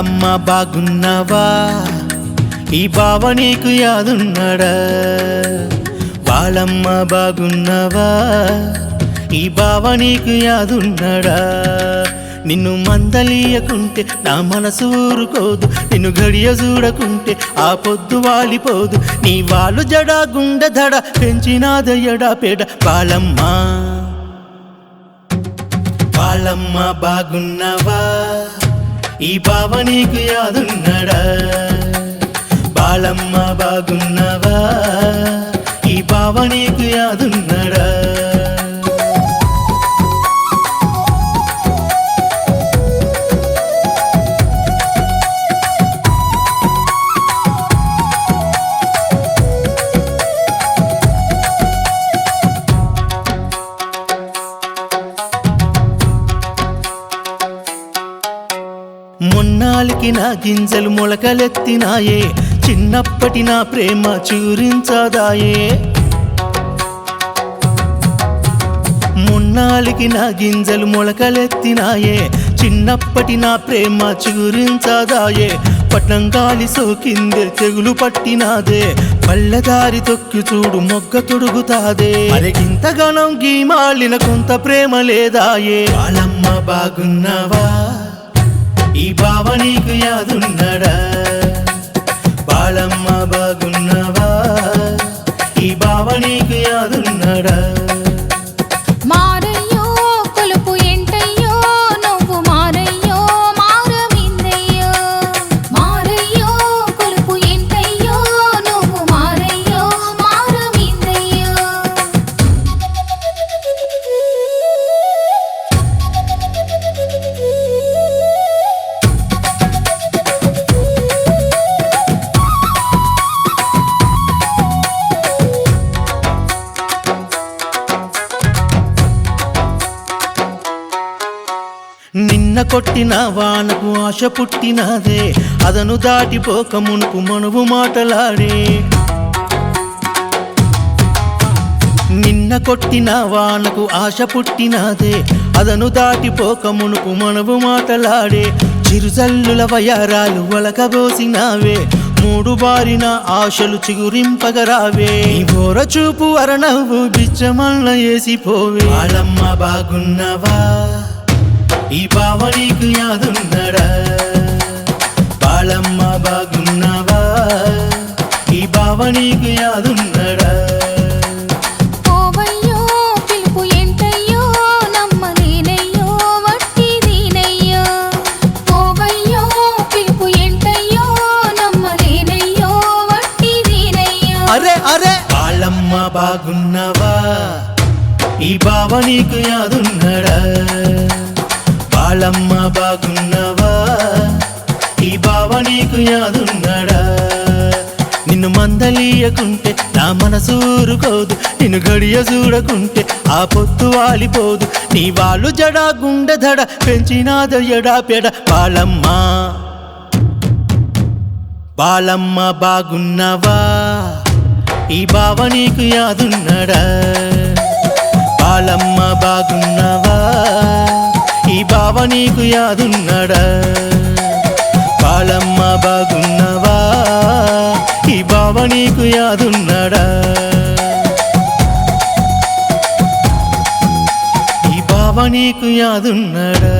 బాలమ్మ బాగున్నావా ఈ బావ నీకు యాదున్నాడా బాలమ్మ బాగున్నావా ఈ బావ నీకు యాదున్నాడా నిన్ను మందలియకుంటే నా మనసు ఊరుకోదు నిన్ను గడియ చూడకుంటే ఆ పొద్దు వాలిపోదు నీ వాళ్ళు జడా గుండె దడ పెంచినాదయ్యడా పేడ బాలమ్మ బాలమ్మ బాగున్నావా ఈ బావ నీకు యాదున్నాడా బాలమ్మ బాగున్నావా ఈ బావ నీకు యాదున్నాడా మొన్నాలికి నా గింజలు మొలకలెత్తినాయే చిన్నప్పటి నా ప్రేమ చూరించదాయే మొన్నాలికి నా గింజలు మొలకలెత్తినాయే చిన్నప్పటి నా ప్రేమ చూరించదాయే పట్నం గాలి సోకిందే తెగులు పట్టినాదే పల్లెదారి తొక్కి చూడు మొగ్గ తొడుగుతాదే అరెగింతగానం గీమాలిన కొంత ప్రేమ లేదాయే బాలమ్మ బాగున్నావా ఈ బావ నీకు యాదున్నాడా బాలమ్మ బాగున్నావా ఈ బావ నీకు యాదున్నాడా మారయ్యో కొలుపు ఎంటయ్యో నువ్వు మారయ్యో మారమిందయ్యో మారయ్యో కొలుపు ఎంటయ్యో నువ్వు మారయ్యో మారమిందయ్యో నిన్న కొట్టిన వానకు ఆశ పుట్టినాదే అదను దాటిపోక మునుపు మనువు మాటలాడే నిన్న కొట్టిన వానకు ఆశ పుట్టినాదే అదను దాటిపోక మునుపు మనవు మాటలాడే చిరుజల్లుల వయారాలు వలకబోసినావే మూడు బారిన ఆశలు చిగురింపగరావే బోర చూపు అరనవ్వు బిచ్చమల్ల వేసిపోవే బాలమ్మ బాగున్నావా ఈ బావ నీకు యాదున్నాడా బాలమ్మ బాగున్నావా ఈ బావ నీకు యాదున్నాడా ఓవయ్యో పిలుపు ఎంటయ్యో నమ్మలేనయ్యో వట్టిదీనయ్యో ఓవయ్యో పిలుపు ఎంటయ్యో నమ్మలేనయ్యో వట్టిదీనయ్యో అరే అరే బాలమ్మ బాగున్నావా ఈ బావ నీకు యాదున్నాడా బాలమ్మ బాగున్నావా ఈ బావ నీకు యాదున్నాడా నిన్ను మందలియకుంటే నా మనసు ఊరుకోదు నిన్ను గడియ చూడకుంటే ఆ పొత్తు వాలిపోదు నీ వాళ్ళు జడా గుండె దడ పెంచినాదయ్యడా పెడ బాలమ్మ బాలమ్మ బాగున్నావా ఈ బావ నీకు యాదున్నాడా బాలమ్మ బాగున్నావా ఈ బావ నీకు యాదున్నాడా బాలమ్మ బాగున్నావా ఈ బావ నీకు యాదున్నాడా ఈ బావ నీకు యాదున్నాడా